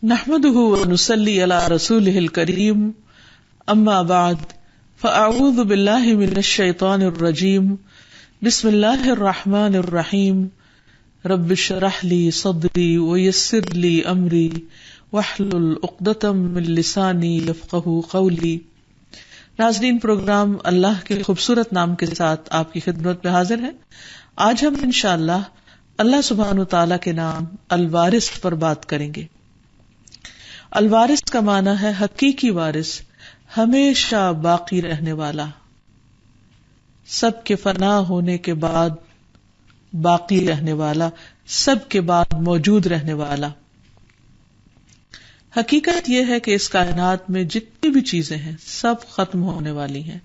نحمده ونصلي على رسوله الكريم اما بعد فاعوذ بالله من الشيطان الرجيم بسم الله الرحمن الرحيم رب اشرح لي صدري ويسر لي امري واحلل عقدة من لساني يفقهوا قولي۔ ناظرین، پروگرام اللہ کے خوبصورت نام کے ساتھ آپ کی خدمت میں حاضر ہے۔ آج ہم انشاءاللہ اللہ سبحانہ وتعالی کے نام الوارث پر بات کریں گے۔ الوارث کا معنی ہے حقیقی وارث، ہمیشہ باقی رہنے والا، سب کے فنا ہونے کے بعد باقی رہنے والا، سب کے بعد موجود رہنے والا۔ حقیقت یہ ہے کہ اس کائنات میں جتنی بھی چیزیں ہیں سب ختم ہونے والی ہیں۔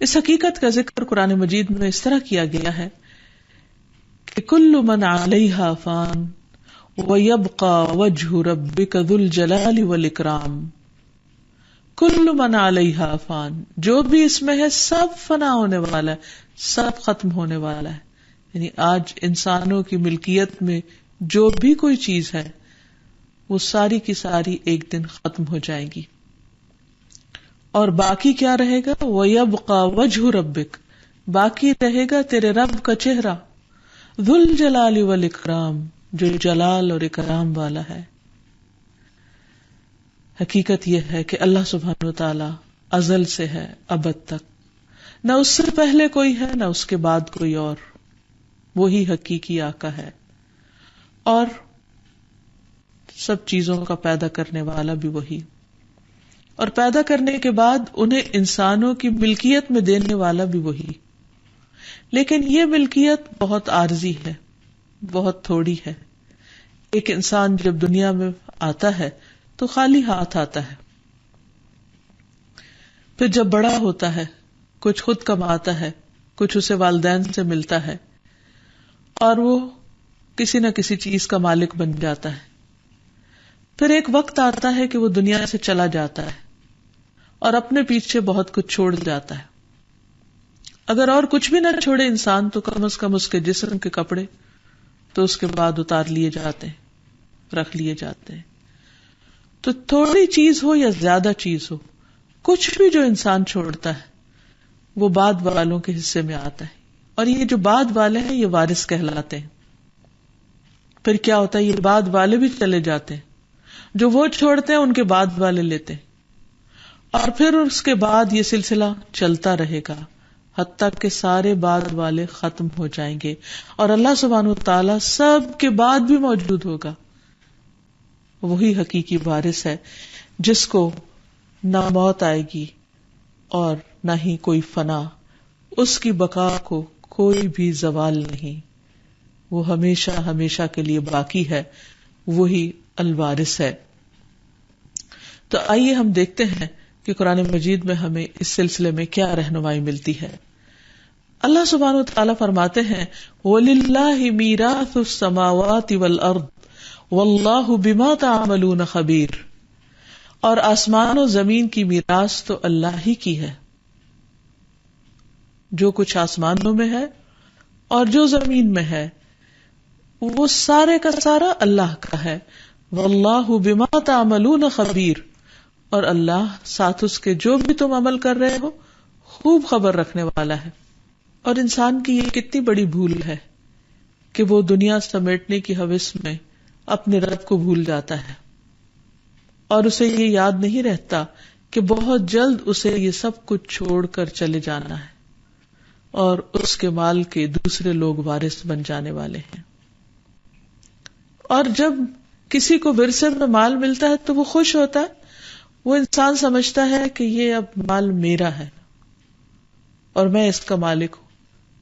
اس حقیقت کا ذکر قرآن مجید میں اس طرح کیا گیا ہے کہ کل من علیہا فان وَيَبْقَى وَجْهُ رَبِّكَ ذُو الْجَلَالِ وَالْإِكْرَامِ۔ کل من علیہا فان، جو بھی اس میں ہے سب فنا ہونے والا ہے، سب ختم ہونے والا ہے۔ یعنی آج انسانوں کی ملکیت میں جو بھی کوئی چیز ہے وہ ساری کی ساری ایک دن ختم ہو جائے گی، اور باقی کیا رہے گا؟ وَيَبْقَى وَجْهُ رَبِّكَ، باقی رہے گا تیرے رب کا چہرہ، ذُو الْجَلَالِ وَالْإِكْرَامِ، جو جلال اور اکرام والا ہے۔ حقیقت یہ ہے کہ اللہ سبحانہ وتعالی ازل سے ہے ابد تک، نہ اس سے پہلے کوئی ہے نہ اس کے بعد کوئی اور، وہی حقیقی آقا ہے، اور سب چیزوں کا پیدا کرنے والا بھی وہی، اور پیدا کرنے کے بعد انہیں انسانوں کی ملکیت میں دینے والا بھی وہی۔ لیکن یہ ملکیت بہت عارضی ہے، بہت تھوڑی ہے۔ ایک انسان جب دنیا میں آتا ہے تو خالی ہاتھ آتا ہے، پھر جب بڑا ہوتا ہے کچھ خود کماتا ہے، کچھ اسے والدین سے ملتا ہے، اور وہ کسی نہ کسی چیز کا مالک بن جاتا ہے۔ پھر ایک وقت آتا ہے کہ وہ دنیا سے چلا جاتا ہے اور اپنے پیچھے بہت کچھ چھوڑ جاتا ہے۔ اگر اور کچھ بھی نہ چھوڑے انسان تو کم از کم اس کے جسم کے کپڑے تو اس کے بعد اتار لیے جاتے ہیں، رکھ لیے جاتے ہیں۔ تو تھوڑی چیز ہو یا زیادہ چیز ہو، کچھ بھی جو انسان چھوڑتا ہے وہ بعد والوں کے حصے میں آتا ہے، اور یہ جو بعد والے ہیں یہ وارث کہلاتے ہیں۔ پھر کیا ہوتا ہے؟ یہ بعد والے بھی چلے جاتے ہیں، جو وہ چھوڑتے ہیں ان کے بعد والے لیتے ہیں، اور پھر اس کے بعد یہ سلسلہ چلتا رہے گا حتیٰ کہ سارے بعد والے ختم ہو جائیں گے، اور اللہ سبحانہ وتعالی سب کے بعد بھی موجود ہوگا۔ وہی حقیقی وارث ہے جس کو نہ موت آئے گی اور نہ ہی کوئی فنا، اس کی بقا کو کوئی بھی زوال نہیں، وہ ہمیشہ ہمیشہ کے لیے باقی ہے، وہی الوارث ہے۔ تو آئیے ہم دیکھتے ہیں کہ قرآن مجید میں ہمیں اس سلسلے میں کیا رہنمائی ملتی ہے۔ اللہ سبحانہ وتعالی فرماتے ہیں وَلِلَّهِ مِيرَاثُ السَّمَاوَاتِ وَالْأَرْضِ وَاللَّهُ بِمَا تَعْمَلُونَ خَبِيرٌ، اور آسمان و زمین کی میراث تو اللہ ہی کی ہے، جو کچھ آسمانوں میں ہے اور جو زمین میں ہے وہ سارے کا سارا اللہ کا ہے۔ وَاللَّهُ بِمَا تَعْمَلُونَ خَبِيرٌ، اور اللہ ساتھ اس کے جو بھی تم عمل کر رہے ہو خوب خبر رکھنے والا ہے۔ اور انسان کی یہ کتنی بڑی بھول ہے کہ وہ دنیا سمیٹنے کی ہوس میں اپنے رب کو بھول جاتا ہے، اور اسے یہ یاد نہیں رہتا کہ بہت جلد اسے یہ سب کچھ چھوڑ کر چلے جانا ہے، اور اس کے مال کے دوسرے لوگ وارث بن جانے والے ہیں۔ اور جب کسی کو ورثے میں مال ملتا ہے تو وہ خوش ہوتا ہے، وہ انسان سمجھتا ہے کہ یہ اب مال میرا ہے اور میں اس کا مالک ہوں،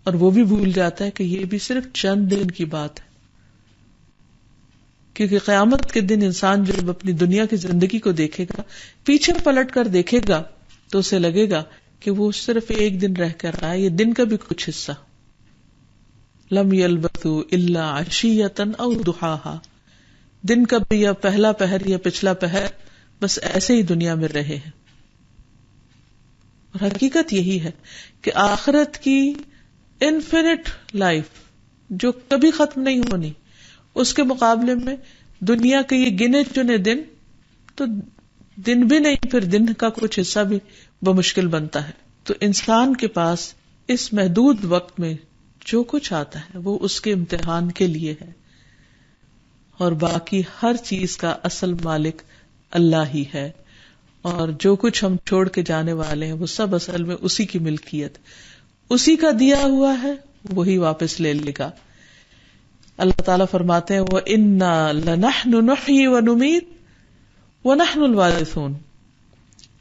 اور وہ بھی بھول جاتا ہے کہ یہ بھی صرف چند دن کی بات ہے، کیونکہ قیامت کے دن انسان جب اپنی دنیا کی زندگی کو دیکھے گا، پیچھے پلٹ کر دیکھے گا تو اسے لگے گا کہ وہ صرف ایک دن رہ کر رہا ہے، یہ دن کا بھی کچھ حصہ۔ لم یلبثوا الا عشیۃ او ضحاھا، دن کا بھی یا پہلا پہر یا پچھلا پہر، بس ایسے ہی دنیا میں رہے ہیں۔ اور حقیقت یہی ہے کہ آخرت کی انفینٹ لائف جو کبھی ختم نہیں ہونی، اس کے مقابلے میں دنیا کے یہ گنے چنے دن تو دن بھی نہیں، پھر دن کا کچھ حصہ بھی بمشکل بنتا ہے. تو انسان کے پاس اس محدود وقت میں جو کچھ آتا ہے وہ اس کے امتحان کے لیے ہے، اور باقی ہر چیز کا اصل مالک اللہ ہی ہے. اور جو کچھ ہم چھوڑ کے جانے والے ہیں وہ سب اصل میں اسی کی ملکیت، اسی کا دیا ہوا ہے، وہی واپس لے لے گا. اللہ تعالیٰ فرماتے ہیں وَإِنَّا لَنَحْنُ نُحْيِي وَنُمِيتُ وَنَحْنُ الْوَارِثُونَ،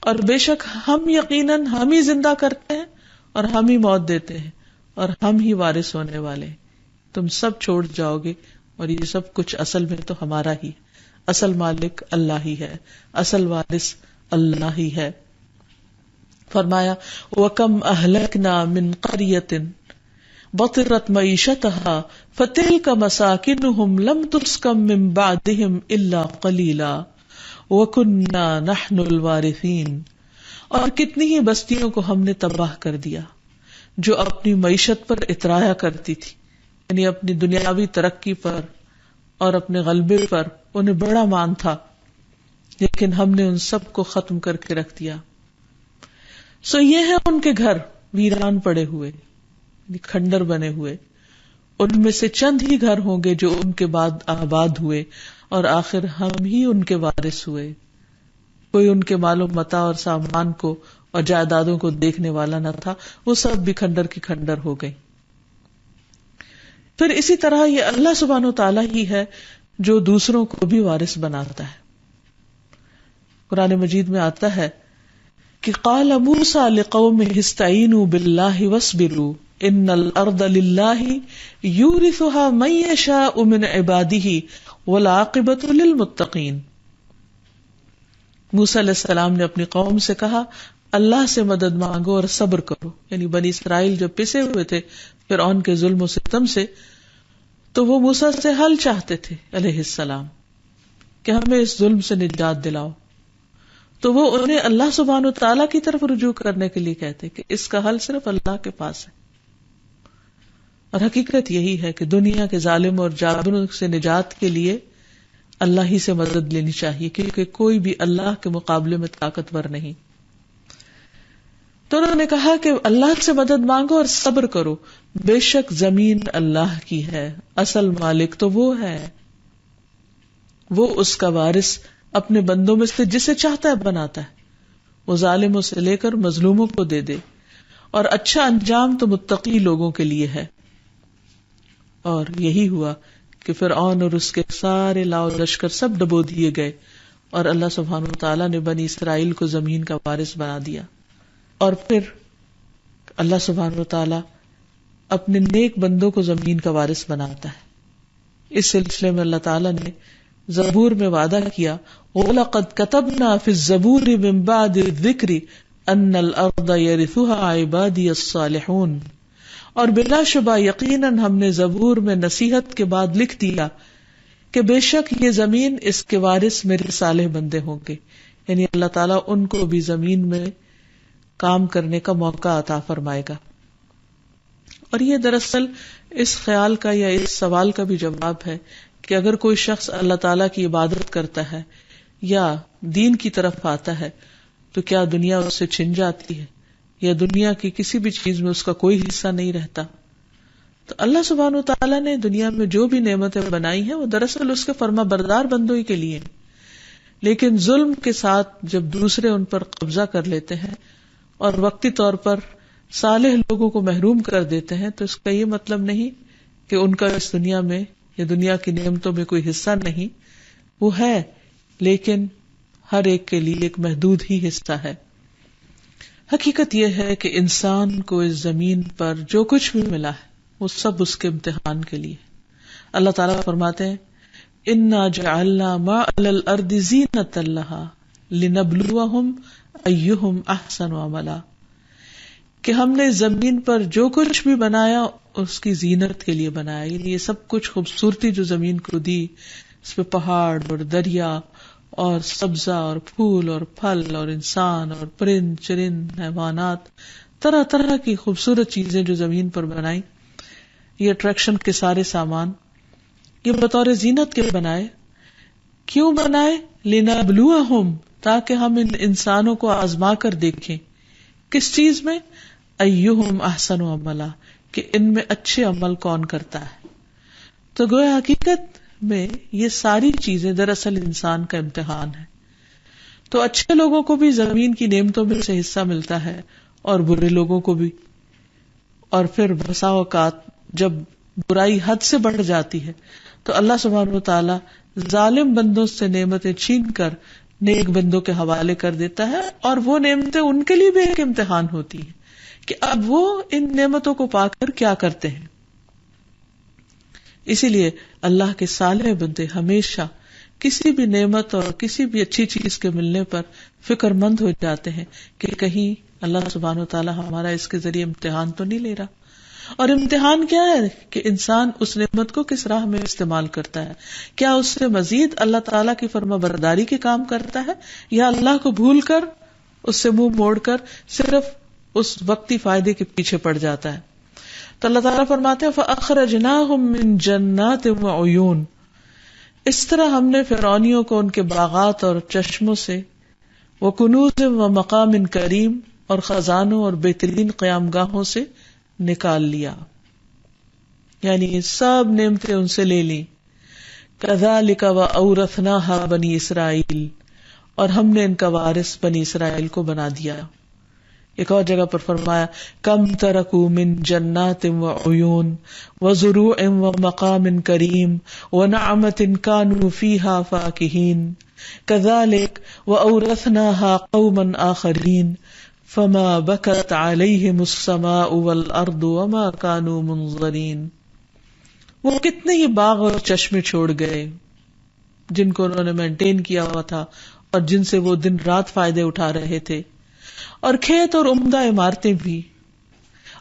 اور بے شک ہم یقیناً ہم ہی زندہ کرتے ہیں اور ہم ہی موت دیتے ہیں اور ہم ہی وارث ہونے والے ہیں. تم سب چھوڑ جاؤ گے اور یہ سب کچھ اصل میں تو ہمارا ہی، اصل مالک اللہ ہی ہے، اصل وارث اللہ ہی ہے. فرمایا وَكَمْ أَهْلَكْنَا مِنْ قَرْيَةٍ بطرت معیشتها فتلك مساکنهم لم تسکن من بعدهم الا قلیلا وکنا نحن الوارثین، اور کتنی ہی بستیوں کو ہم نے تباہ کر دیا جو اپنی معیشت پر اترایا کرتی تھی، یعنی اپنی دنیاوی ترقی پر اور اپنے غلبے پر انہیں بڑا مان تھا، لیکن ہم نے ان سب کو ختم کر کے رکھ دیا. سو یہ ہے ان کے گھر ویران پڑے ہوئے، کھنڈر بنے ہوئے. ان میں سے چند ہی گھر ہوں گے جو ان کے بعد آباد ہوئے، اور آخر ہم ہی ان کے وارث ہوئے. کوئی ان کے مال و متاع اور سامان کو اور جائیدادوں کو دیکھنے والا نہ تھا، وہ سب بھی کھنڈر کی کھنڈر ہو گئی. پھر اسی طرح یہ اللہ سبحانہ و تعالیٰ ہی ہے جو دوسروں کو بھی وارث بناتا ہے. قرآن مجید میں آتا ہے کہ قال موسیٰ لقومہ استعینوا باللہ واصبروا ان الارض للہ یورثها من یشاء من عبادہ والعاقبۃ للمتقین. موسیٰ علیہ السلام نے اپنی قوم سے کہا اللہ سے مدد مانگو اور صبر کرو. یعنی بنی اسرائیل جب پسے ہوئے تھے فرعون کے ظلم و ستم سے، تو وہ موسیٰ سے حل چاہتے تھے علیہ السلام کہ ہمیں اس ظلم سے نجات دلاؤ. تو وہ انہیں اللہ سبحانہ وتعالیٰ کی طرف رجوع کرنے کے لیے کہتے کہ اس کا حل صرف اللہ کے پاس ہے. اور حقیقت یہی ہے کہ دنیا کے ظالم اور جابروں سے نجات کے لیے اللہ ہی سے مدد لینی چاہیے، کیونکہ کوئی بھی اللہ کے مقابلے میں طاقتور نہیں. تو انہوں نے کہا کہ اللہ سے مدد مانگو اور صبر کرو، بے شک زمین اللہ کی ہے، اصل مالک تو وہ ہے، وہ اس کا وارث اپنے بندوں میں سے جسے چاہتا ہے بناتا ہے. وہ ظالموں سے لے کر مظلوموں کو دے دے، اور اچھا انجام تو متقی لوگوں کے لیے ہے. اور یہی ہوا کہ فرعون اور اس کے سارے لاؤ لشکر سب ڈبو دیے گئے، اور اللہ سبحانہ وتعالیٰ نے بنی اسرائیل کو زمین کا وارث بنا دیا. اور پھر اللہ سبحانہ وتعالیٰ اپنے نیک بندوں کو زمین کا وارث بناتا ہے. اس سلسلے میں اللہ تعالیٰ نے زبور میں وعدہ کیا وَلَقَدْ كَتَبْنَا فِي الزَّبُورِ مِن بَعْدِ الذِّكْرِ أَنَّ الْأَرْضَ يَرِثُهَا عِبَادِيَ الصَّالِحُونَ، اور بلا شبہ یقیناً ہم نے زبور میں نصیحت کے بعد لکھ دیا کہ بے شک یہ زمین اس کے وارث میرے صالح بندے ہوں گے. یعنی اللہ تعالیٰ ان کو بھی زمین میں کام کرنے کا موقع عطا فرمائے گا. اور یہ دراصل اس خیال کا یا اس سوال کا بھی جواب ہے کہ اگر کوئی شخص اللہ تعالیٰ کی عبادت کرتا ہے یا دین کی طرف آتا ہے تو کیا دنیا اس سے چھن جاتی ہے یا دنیا کی کسی بھی چیز میں اس کا کوئی حصہ نہیں رہتا؟ تو اللہ سبحانہ وتعالیٰ نے دنیا میں جو بھی نعمتیں بنائی ہیں وہ دراصل اس کے فرما بردار بندوں ہی کے لیے، لیکن ظلم کے ساتھ جب دوسرے ان پر قبضہ کر لیتے ہیں اور وقتی طور پر صالح لوگوں کو محروم کر دیتے ہیں تو اس کا یہ مطلب نہیں کہ ان کا اس دنیا میں یا دنیا کی نعمتوں میں کوئی حصہ نہیں، وہ ہے، لیکن ہر ایک کے لیے ایک محدود ہی حصہ ہے. حقیقت یہ ہے کہ انسان کو اس زمین پر جو کچھ بھی ملا ہے وہ سب اس کے امتحان کے لیے. اللہ تعالیٰ فرماتے ہیں اِنَّا جَعَلْنَا مَا عَلَى الْأَرْضِ زِينَةً لَهَا لِنَبْلُوَهُمْ أَيُّهُمْ أَحْسَنُ عَمَلًا، کہ ہم نے زمین پر جو کچھ بھی بنایا اس کی زینت کے لیے بنایا. یعنی یہ سب کچھ خوبصورتی جو زمین کو دی، اس پہ پہاڑ اور دریا اور سبزہ اور پھول اور پھل اور انسان اور پرند چرند حیوانات، طرح طرح کی خوبصورت چیزیں جو زمین پر بنائی، یہ اٹریکشن کے سارے سامان یہ بطور زینت کے بنائے. کیوں بنائے؟ لنبلوہم، تاکہ ہم ان انسانوں کو آزما کر دیکھیں. کس چیز میں؟ ایہم احسن عملا، کہ ان میں اچھے عمل کون کرتا ہے. تو گویا حقیقت میں یہ ساری چیزیں دراصل انسان کا امتحان ہے. تو اچھے لوگوں کو بھی زمین کی نعمتوں میں سے حصہ ملتا ہے اور برے لوگوں کو بھی. اور پھر بسا اوقات جب برائی حد سے بڑھ جاتی ہے تو اللہ سبحانہ وتعالی ظالم بندوں سے نعمتیں چھین کر نیک بندوں کے حوالے کر دیتا ہے، اور وہ نعمتیں ان کے لیے بھی ایک امتحان ہوتی ہیں کہ اب وہ ان نعمتوں کو پا کر کیا کرتے ہیں. اسی لیے اللہ کے صالح بندے ہمیشہ کسی بھی نعمت اور کسی بھی اچھی چیز کے ملنے پر فکر مند ہو جاتے ہیں کہ کہیں اللہ سبحانہ وتعالیٰ ہمارا اس کے ذریعے امتحان تو نہیں لے رہا. اور امتحان کیا ہے؟ کہ انسان اس نعمت کو کس راہ میں استعمال کرتا ہے. کیا اس سے مزید اللہ تعالیٰ کی فرما برداری کے کام کرتا ہے، یا اللہ کو بھول کر اس سے منہ موڑ کر صرف اس وقتی فائدے کے پیچھے پڑ جاتا ہے. تو اللہ تعالیٰ فرماتے ہیں فَأَخْرَجْنَاهُمْ مِنْ جَنَّاتٍ وَعُيُونٍ، اس طرح ہم نے فرعونیوں کو ان کے باغات اور چشموں سے، وَكُنُوزٍ وَمَقَامٍ كَرِيمٍ، اور خزانوں اور بہترین قیام گاہوں سے نکال لیا، یعنی سب نعمتیں ان سے لے لی. كَذَلِكَ وَأَوْرَثْنَاهَا بَنِي إِسْرَائِيل، اور ہم نے ان کا وارث بنی اسرائیل کو بنا دیا. ایک اور جگہ پر فرمایا کم ترکوا من جنات وعیون وزروع ومقام کریم ونعمت كانوا فيها فاكهين كذلك وأورثناها قوما آخرين فما بكت عليهم السماء والأرض وما كانوا منظرين. وہ کتنے ہی باغ اور چشمے چھوڑ گئے جن کو انہوں نے مینٹین کیا ہوا تھا اور جن سے وہ دن رات فائدے اٹھا رہے تھے، اور کھیت اور عمدہ عمارتیں بھی،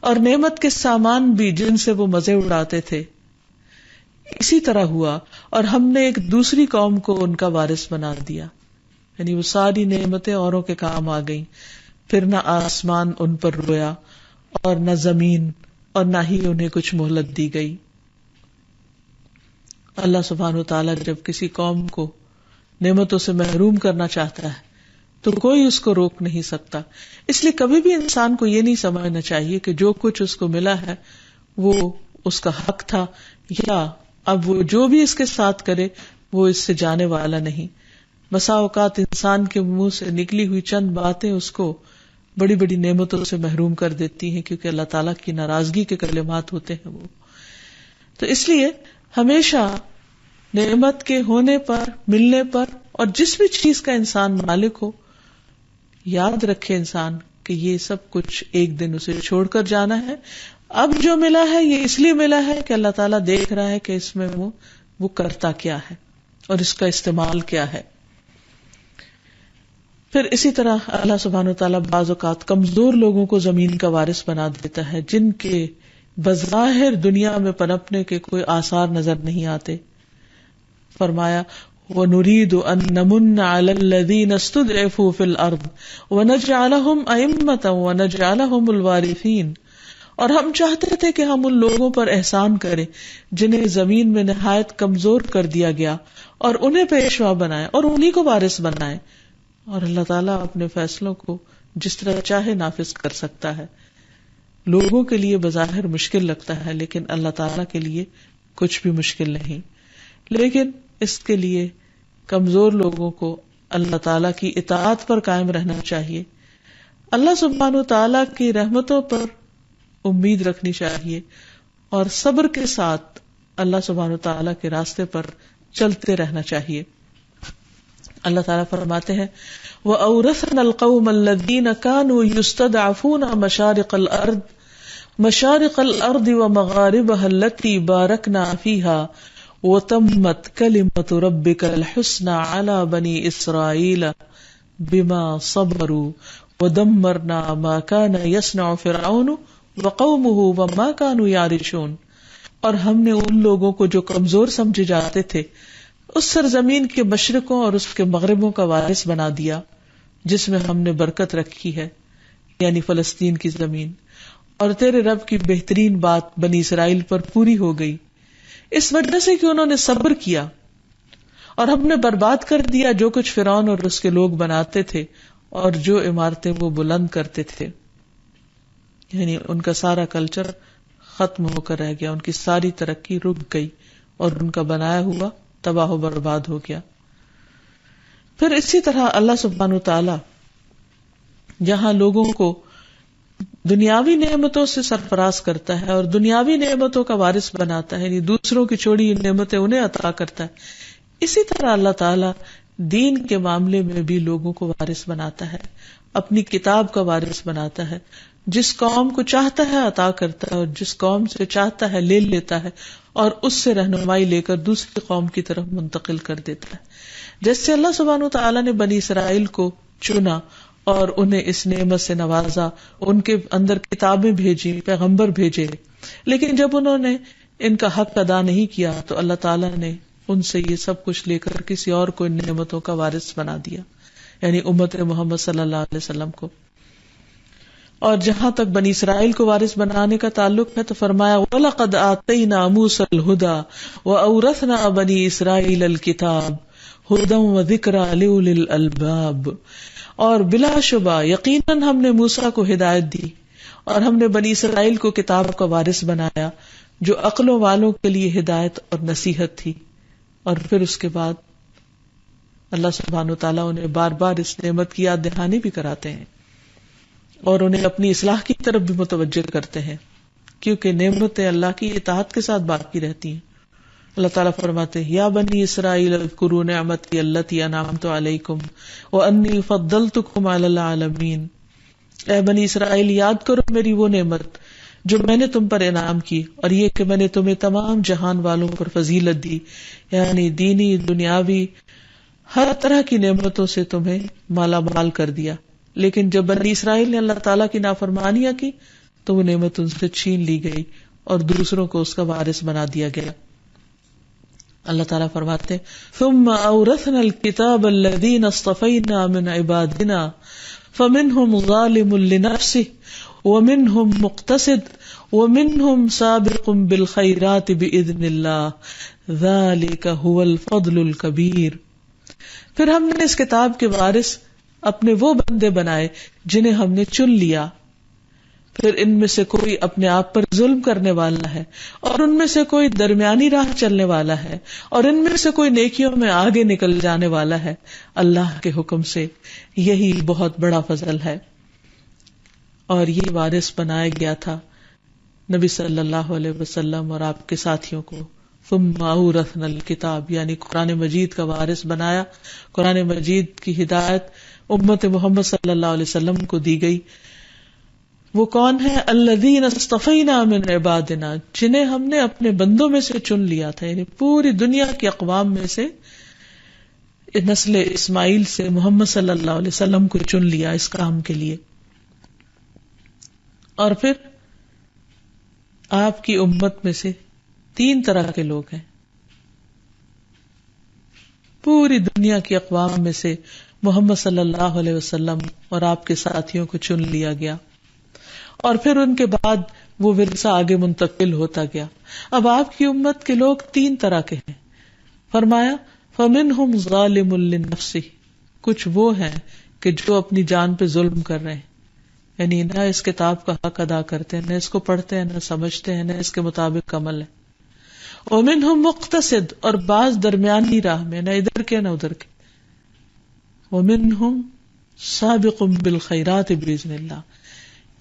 اور نعمت کے سامان بھی جن سے وہ مزے اڑاتے تھے. اسی طرح ہوا اور ہم نے ایک دوسری قوم کو ان کا وارث بنا دیا، یعنی وہ ساری نعمتیں اوروں کے کام آ گئیں. پھر نہ آسمان ان پر رویا اور نہ زمین، اور نہ ہی انہیں کچھ مہلت دی گئی. اللہ سبحانہ وتعالیٰ جب کسی قوم کو نعمتوں سے محروم کرنا چاہتا ہے تو کوئی اس کو روک نہیں سکتا. اس لیے کبھی بھی انسان کو یہ نہیں سمجھنا چاہیے کہ جو کچھ اس کو ملا ہے وہ اس کا حق تھا، یا اب وہ جو بھی اس کے ساتھ کرے وہ اس سے جانے والا نہیں. بسا اوقات انسان کے منہ سے نکلی ہوئی چند باتیں اس کو بڑی بڑی نعمتوں سے محروم کر دیتی ہیں، کیونکہ اللہ تعالیٰ کی ناراضگی کے کلمات ہوتے ہیں وہ. تو اس لیے ہمیشہ نعمت کے ہونے پر، ملنے پر، اور جس بھی چیز کا انسان مالک ہو، یاد رکھے انسان کہ یہ سب کچھ ایک دن اسے چھوڑ کر جانا ہے. اب جو ملا ہے یہ اس لیے ملا ہے کہ اللہ تعالیٰ دیکھ رہا ہے کہ اس میں وہ کرتا کیا ہے اور اس کا استعمال کیا ہے. پھر اسی طرح اللہ سبحانہ وتعالیٰ بعض اوقات کمزور لوگوں کو زمین کا وارث بنا دیتا ہے، جن کے بظاہر دنیا میں پنپنے کے کوئی آثار نظر نہیں آتے. فرمایا وَنُرِيدُ أَن نَّمُنَّ عَلَى الَّذِينَ اسْتُضْعِفُوا فِي الْأَرْضِ وَنَجْعَلَهُمْ أَئِمَّةً وَنَجْعَلَهُمُ الْوَارِثِينَ، اور ہم چاہتے تھے کہ ہم ان لوگوں پر احسان کریں جنہیں زمین میں نہایت کمزور کر دیا گیا، اور انہیں پیشوا بنائے اور انہی کو وارث بنائے. اور اللہ تعالیٰ اپنے فیصلوں کو جس طرح چاہے نافذ کر سکتا ہے. لوگوں کے لیے بظاہر مشکل لگتا ہے لیکن اللہ تعالیٰ کے لیے کچھ بھی مشکل نہیں. لیکن اس کے لیے کمزور لوگوں کو اللہ تعالیٰ کی اطاعت پر قائم رہنا چاہیے، اللہ سبحانہ و تعالیٰ کی رحمتوں پر امید رکھنی چاہیے، اور صبر کے ساتھ اللہ سبحانہ و تعالیٰ کے راستے پر چلتے رہنا چاہیے. اللہ تعالیٰ فرماتے ہیں وَأَوْرَثْنَا الْقَوْمَ الَّذِينَ كَانُوا يُسْتَضْعَفُونَ مَشَارِقَ الْأَرْضِ وَمَغَارِبَهَا الَّتِي بَارَكْنَا فِيهَا وَتَمَّتْ كَلِمَةُ رَبِّكَ الْحُسْنَى عَلَى بَنِي إِسْرَائِيلَ بِمَا صَبَرُوا وَدَمَّرْنَا مَا كَانَ يَصْنَعُ فِرْعَوْنُ وَقَوْمُهُ وَمَا كَانُوا يَعْرِشُونَ. اور ہم نے ان لوگوں کو جو کمزور سمجھے جاتے تھے اس سرزمین کے مشرقوں اور اس کے مغربوں کا وارث بنا دیا جس میں ہم نے برکت رکھی ہے، یعنی فلسطین کی زمین. اور تیرے رب کی بہترین بات بنی اسرائیل پر پوری ہو گئی اس وجہ سے کہ انہوں نے صبر کیا اور ہم نے برباد کر دیا جو کچھ فرعون اور اس کے لوگ بناتے تھے اور جو عمارتیں وہ بلند کرتے تھے. یعنی ان کا سارا کلچر ختم ہو کر رہ گیا، ان کی ساری ترقی رک گئی اور ان کا بنایا ہوا تباہ و برباد ہو گیا. پھر اسی طرح اللہ سبحانہ وتعالی جہاں لوگوں کو دنیاوی نعمتوں سے سرفراز کرتا ہے اور دنیاوی نعمتوں کا وارث بناتا ہے، یعنی دوسروں کی چھوڑی نعمتیں انہیں عطا کرتا ہے، اسی طرح اللہ تعالیٰ دین کے معاملے میں بھی لوگوں کو وارث بناتا ہے، اپنی کتاب کا وارث بناتا ہے. جس قوم کو چاہتا ہے عطا کرتا ہے اور جس قوم سے چاہتا ہے لے لیتا ہے اور اس سے رہنمائی لے کر دوسری قوم کی طرف منتقل کر دیتا ہے. جیسے اللہ سبحانہ وتعالیٰ نے بنی اسرائیل کو چنا اور انہیں اس نعمت سے نوازا، ان کے اندر کتابیں بھیجی، پیغمبر بھیجے، لیکن جب انہوں نے ان کا حق ادا نہیں کیا تو اللہ تعالیٰ نے ان سے یہ سب کچھ لے کر کسی اور کو ان نعمتوں کا وارث بنا دیا، یعنی امت محمد صلی اللہ علیہ وسلم کو. اور جہاں تک بنی اسرائیل کو وارث بنانے کا تعلق ہے تو فرمایا وَلَقَدْ آتَيْنَا مُوسَى الْهُدَى وَأَوْرَثْنَا بَنِي إِسْرَائِيلَ الْكِتَابَ هُدًى وَذِكْرًى لِأُولِي الْأَلْبَابِ، اور بلا شبہ یقیناً ہم نے موسیٰ کو ہدایت دی اور ہم نے بنی اسرائیل کو کتاب کا وارث بنایا جو عقلوں والوں کے لیے ہدایت اور نصیحت تھی. اور پھر اس کے بعد اللہ سبحانہ وتعالیٰ انہیں بار بار اس نعمت کی یاد دہانی بھی کراتے ہیں اور انہیں اپنی اصلاح کی طرف بھی متوجہ کرتے ہیں، کیونکہ نعمتیں اللہ کی اطاعت کے ساتھ باقی رہتی ہیں. اللہ تعالیٰ فرماتے ہیں یا بنی اسرائیل اذکروا نعمتی التی انعمت علیکم وانی فضلتکم علی العالمین، اے بنی اسرائیل یاد کرو میری وہ نعمت جو میں نے تم پر انعام کی اور یہ کہ میں نے تمہیں تمام جہان والوں پر فضیلت دی، یعنی دینی دنیاوی ہر طرح کی نعمتوں سے تمہیں مالا مال کر دیا. لیکن جب بنی اسرائیل نے اللہ تعالیٰ کی نافرمانیاں کی تو وہ نعمت ان سے چھین لی گئی اور دوسروں کو اس کا وارث بنا دیا گیا. اللہ تعالیٰ فرماتے ثم اورثنا الكتاب الذين اصطفينا من عبادنا فمنهم ظالم لنفسه ومنهم مقتصد ومنهم سابق بالخيرات بإذن الله ذلك هو الفضل الكبير. پھر ہم نے اس کتاب کے وارث اپنے وہ بندے بنائے جنہیں ہم نے چن لیا، پھر ان میں سے کوئی اپنے آپ پر ظلم کرنے والا ہے اور ان میں سے کوئی درمیانی راہ چلنے والا ہے اور ان میں سے کوئی نیکیوں میں آگے نکل جانے والا ہے اللہ کے حکم سے. یہی بہت بڑا فضل ہے. اور یہ وارث بنایا گیا تھا نبی صلی اللہ علیہ وسلم اور آپ کے ساتھیوں کو. ثم اورثنا الکتاب یعنی قرآن مجید کا وارث بنایا. قرآن مجید کی ہدایت امت محمد صلی اللہ علیہ وسلم کو دی گئی. وہ کون ہے؟ الذین اصطفینا من عبادنا، جنہیں ہم نے اپنے بندوں میں سے چن لیا تھا، یعنی پوری دنیا کی اقوام میں سے نسل اسماعیل سے محمد صلی اللہ علیہ وسلم کو چن لیا اس کام کے لیے. اور پھر آپ کی امت میں سے 3 طرح کے لوگ ہیں. پوری دنیا کی اقوام میں سے محمد صلی اللہ علیہ وسلم اور آپ کے ساتھیوں کو چن لیا گیا اور پھر ان کے بعد وہ ورثہ آگے منتقل ہوتا گیا. اب آپ کی امت کے لوگ 3 طرح کے ہیں. فرمایا فَمِنْهُمْ ظَالِمٌ لِّنَفْسِهِ، کچھ وہ ہیں کہ جو اپنی جان پہ ظلم کر رہے ہیں، یعنی نہ اس کتاب کا حق ادا کرتے ہیں، نہ اس کو پڑھتے ہیں، نہ سمجھتے ہیں، نہ اس کے مطابق عمل ہے. وَمِنْهُمْ مُقْتَصِد، اور بعض درمیانی راہ میں، نہ ادھر کے نہ ادھر کے. وَمِنْهُمْ سَابِقٌ بِالْخَيْرَاتِ بِإِذْنِ اللَّهِ،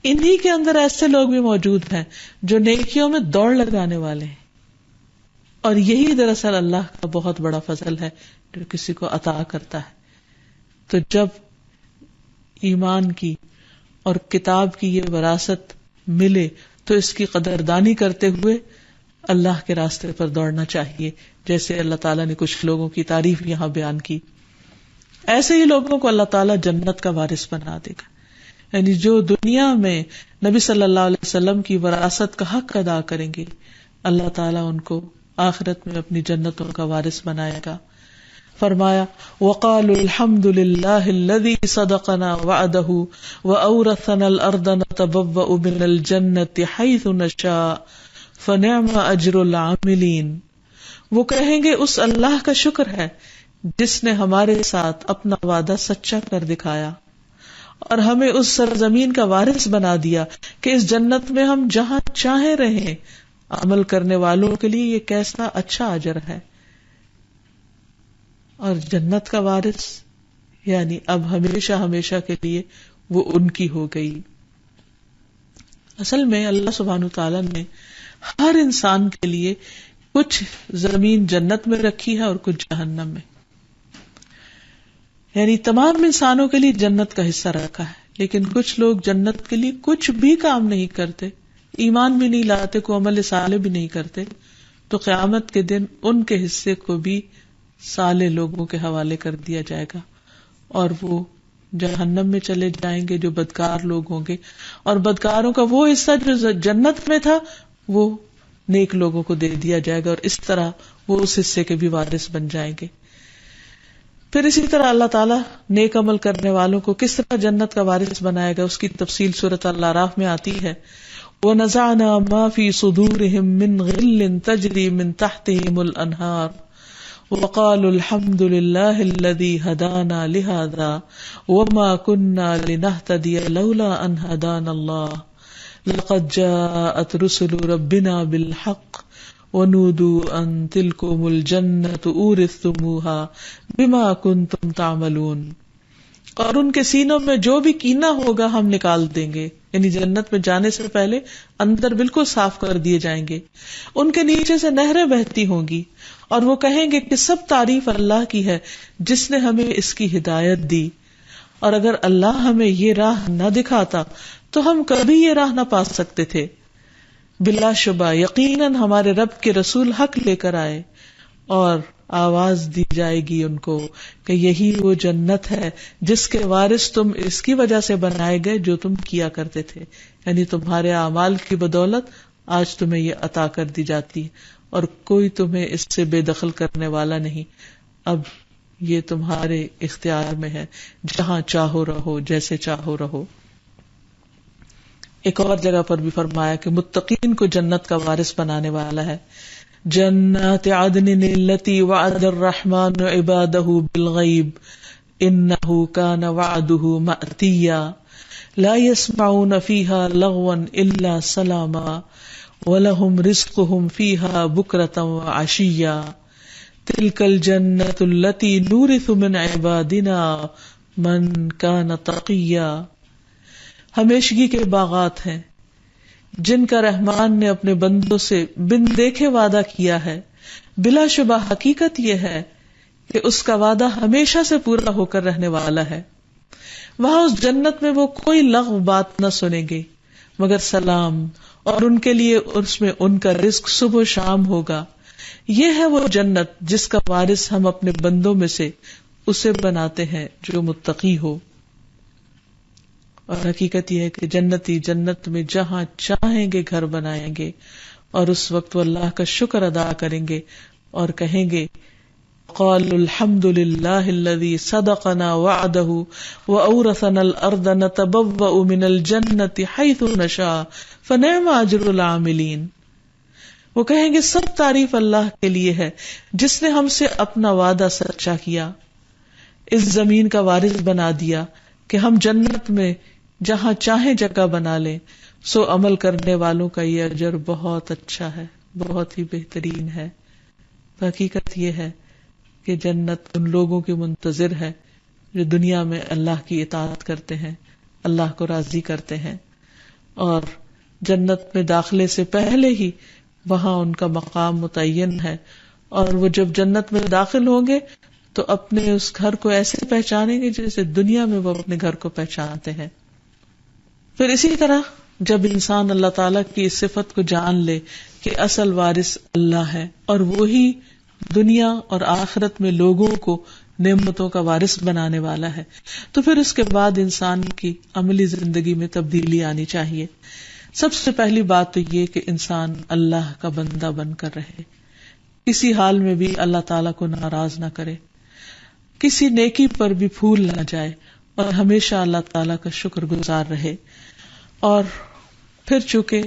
انہی کے اندر ایسے لوگ بھی موجود ہیں جو نیکیوں میں دوڑ لگانے والے ہیں. اور یہی دراصل اللہ کا بہت بڑا فضل ہے جو کسی کو عطا کرتا ہے. تو جب ایمان کی اور کتاب کی یہ وراثت ملے تو اس کی قدردانی کرتے ہوئے اللہ کے راستے پر دوڑنا چاہیے، جیسے اللہ تعالیٰ نے کچھ لوگوں کی تعریف یہاں بیان کی. ایسے ہی لوگوں کو اللہ تعالیٰ جنت کا وارث بنا دے گا، یعنی جو دنیا میں نبی صلی اللہ علیہ وسلم کی وراثت کا حق ادا کریں گے، اللہ تعالیٰ ان کو آخرت میں اپنی جنتوں کا وارث بنائے گا. فرمایا وَقَالُوا الْحَمْدُ لِلَّهِ الَّذِي صَدَقَنَا وَعْدَهُ وَأَوْرَثَنَا الْأَرْضَ نَتَبَوَّأُ مِنَ الْجَنَّةِ حَيْثُ نَشَاءُ فَنِعْمَ أَجْرُ الْعَامِلِينَ. وہ کہیں گے اس اللہ کا شکر ہے جس نے ہمارے ساتھ اپنا وعدہ سچا کر دکھایا اور ہمیں اس سرزمین کا وارث بنا دیا کہ اس جنت میں ہم جہاں چاہیں رہیں. عمل کرنے والوں کے لیے یہ کیسا اچھا اجر ہے. اور جنت کا وارث یعنی اب ہمیشہ ہمیشہ کے لیے وہ ان کی ہو گئی. اصل میں اللہ سبحانہ تعالیٰ نے ہر انسان کے لیے کچھ زمین جنت میں رکھی ہے اور کچھ جہنم میں. یعنی تمام انسانوں کے لیے جنت کا حصہ رکھا ہے، لیکن کچھ لوگ جنت کے لیے کچھ بھی کام نہیں کرتے، ایمان بھی نہیں لاتے، کوئی عمل صالح بھی نہیں کرتے، تو قیامت کے دن ان کے حصے کو بھی صالح لوگوں کے حوالے کر دیا جائے گا اور وہ جہنم میں چلے جائیں گے جو بدکار لوگ ہوں گے، اور بدکاروں کا وہ حصہ جو جنت میں تھا وہ نیک لوگوں کو دے دیا جائے گا، اور اس طرح وہ اس حصے کے بھی وارث بن جائیں گے. پھر اسی طرح اللہ تعالیٰ نیک عمل کرنے والوں کو کس طرح جنت کا وارث بنائے گا، اس کی تفصیل سورۃ الاعراف میں آتی ہے. وَنَزَعْنَا مَا فِي صُدُورِهِم مِّن غِلٍّ تَجْرِي مِن تَحْتِهِمُ الْأَنْهَارُ وَقَالُوا الْحَمْدُ لِلَّهِ الَّذِي هَدَانَا لِهَذَا وَمَا كُنَّا لِنَهْتَدِيَ لَوْلَا أَنْ هَدَانَا اللَّهُ لَقَدْ جَاءَتْ رُسُلُ رَبِّنَا بِالْحَقِّ وَنُودُوا أَن تِلْكُمُ الْجَنَّةُ أُورِثْتُمُوهَا بِمَا كُنتُمْ تَعْمَلُونَ. اور ان کے سینوں میں جو بھی کینہ ہوگا ہم نکال دیں گے، یعنی جنت میں جانے سے پہلے اندر بالکل صاف کر دیے جائیں گے. ان کے نیچے سے نہریں بہتی ہوں گی اور وہ کہیں گے کہ سب تعریف اللہ کی ہے جس نے ہمیں اس کی ہدایت دی، اور اگر اللہ ہمیں یہ راہ نہ دکھاتا تو ہم کبھی یہ راہ نہ پا سکتے تھے. بلا شبہ یقیناً ہمارے رب کے رسول حق لے کر آئے، اور آواز دی جائے گی ان کو کہ یہی وہ جنت ہے جس کے وارث تم اس کی وجہ سے بنائے گئے جو تم کیا کرتے تھے. یعنی تمہارے اعمال کی بدولت آج تمہیں یہ عطا کر دی جاتی ہے اور کوئی تمہیں اس سے بے دخل کرنے والا نہیں. اب یہ تمہارے اختیار میں ہے، جہاں چاہو رہو، جیسے چاہو رہو. ایک اور جگہ پر بھی فرمایا کہ متقین کو جنت کا وارث بنانے والا ہے. جنات عدن التي وعد الرحمن عباده بالغیب انه كان وعده مأتیا لا يسمعون فيها لغوا الا سلاما ولهم رزقهم فيها بكرة وعشيا تلك الجنة التي نورث من عبادنا من كان تقيا. ہمیشگی کے باغات ہیں جن کا رحمان نے اپنے بندوں سے بن دیکھے وعدہ کیا ہے. بلا شبہ حقیقت یہ ہے کہ اس کا وعدہ ہمیشہ سے پورا ہو کر رہنے والا ہے. وہاں اس جنت میں وہ کوئی لغو بات نہ سنیں گے مگر سلام، اور ان کے لیے اس میں ان کا رزق صبح و شام ہوگا. یہ ہے وہ جنت جس کا وارث ہم اپنے بندوں میں سے اسے بناتے ہیں جو متقی ہو. اور حقیقت یہ ہے کہ جنتی جنت میں جہاں چاہیں گے گھر بنائیں گے، اور اس وقت وہ اللہ کا شکر ادا کریں گے اور کہیں گے قالوا الحمد للہ الذی صدقنا وعدہ وأورثنا الارض نتبوأ من الجنة حیث نشاء فنعم اجر العاملین. وہ کہیں گے سب تعریف اللہ کے لیے ہے جس نے ہم سے اپنا وعدہ سچا کیا، اس زمین کا وارث بنا دیا کہ ہم جنت میں جہاں چاہیں جگہ بنا لیں. سو عمل کرنے والوں کا یہ اجر بہت اچھا ہے، بہت ہی بہترین ہے. حقیقت یہ ہے کہ جنت ان لوگوں کی منتظر ہے جو دنیا میں اللہ کی اطاعت کرتے ہیں، اللہ کو راضی کرتے ہیں، اور جنت میں داخلے سے پہلے ہی وہاں ان کا مقام متعین ہے. اور وہ جب جنت میں داخل ہوں گے تو اپنے اس گھر کو ایسے پہچانیں گے جیسے دنیا میں وہ اپنے گھر کو پہچانتے ہیں. پھر اسی طرح جب انسان اللہ تعالیٰ کی اس صفت کو جان لے کہ اصل وارث اللہ ہے اور وہی دنیا اور آخرت میں لوگوں کو نعمتوں کا وارث بنانے والا ہے، تو پھر اس کے بعد انسان کی عملی زندگی میں تبدیلی آنی چاہیے. سب سے پہلی بات تو یہ کہ انسان اللہ کا بندہ بن کر رہے، کسی حال میں بھی اللہ تعالیٰ کو ناراض نہ کرے، کسی نیکی پر بھی پھول نہ جائے، اور ہمیشہ اللہ تعالیٰ کا شکر گزار رہے. اور پھر چونکہ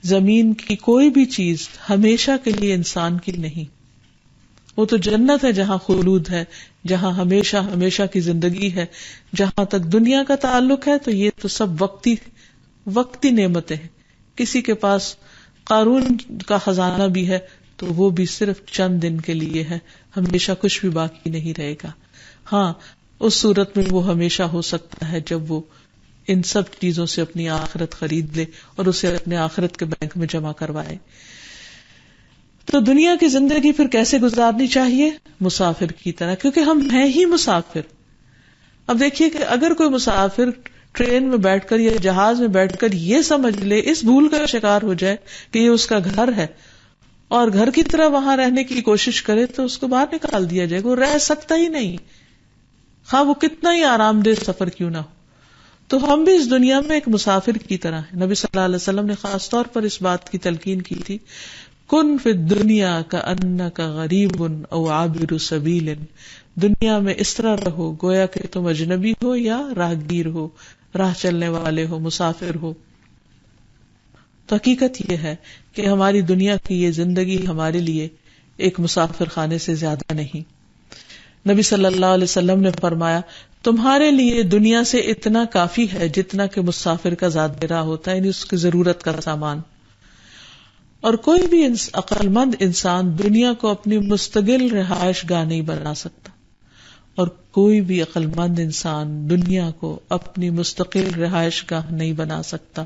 زمین کی کوئی بھی چیز ہمیشہ کے لیے انسان کی نہیں، وہ تو جنت ہے جہاں خلود ہے، جہاں ہمیشہ ہمیشہ کی زندگی ہے. جہاں تک دنیا کا تعلق ہے تو یہ تو سب وقتی نعمتیں ہیں. کسی کے پاس قارون کا خزانہ بھی ہے تو وہ بھی صرف چند دن کے لیے ہے، ہمیشہ کچھ بھی باقی نہیں رہے گا. ہاں اس صورت میں وہ ہمیشہ ہو سکتا ہے جب وہ ان سب چیزوں سے اپنی آخرت خرید لے اور اسے اپنے آخرت کے بینک میں جمع کروائے. تو دنیا کی زندگی پھر کیسے گزارنی چاہیے؟ مسافر کی طرح، کیونکہ ہم ہیں ہی مسافر. اب دیکھیے کہ اگر کوئی مسافر ٹرین میں بیٹھ کر یا جہاز میں بیٹھ کر یہ سمجھ لے، اس بھول کا شکار ہو جائے کہ یہ اس کا گھر ہے اور گھر کی طرح وہاں رہنے کی کوشش کرے تو اس کو باہر نکال دیا جائے گا. وہ رہ سکتا ہی نہیں، ہاں وہ کتنا ہی آرام دہ سفر کیوں نہ ہو. تو ہم بھی اس دنیا میں ایک مسافر کی طرح ہیں. نبی صلی اللہ علیہ وسلم نے خاص طور پر اس بات کی تلقین کی تھی، کن فی الدنیا کأنک غریب او عابر سبیل. دنیا میں اس طرح رہو گویا کہ تم اجنبی ہو یا راہگیر ہو، راہ چلنے والے ہو، مسافر ہو. تو حقیقت یہ ہے کہ ہماری دنیا کی یہ زندگی ہمارے لیے ایک مسافر خانے سے زیادہ نہیں. نبی صلی اللہ علیہ وسلم نے فرمایا، تمہارے لیے دنیا سے اتنا کافی ہے جتنا کہ مسافر کا ذات راہ ہوتا ہے، یعنی اس کی ضرورت کا سامان. اور کوئی بھی عقل مند انسان دنیا کو اپنی مستقل رہائش گاہ نہیں بنا سکتا، اور کوئی بھی عقل مند انسان دنیا کو اپنی مستقل رہائش گاہ نہیں بنا سکتا.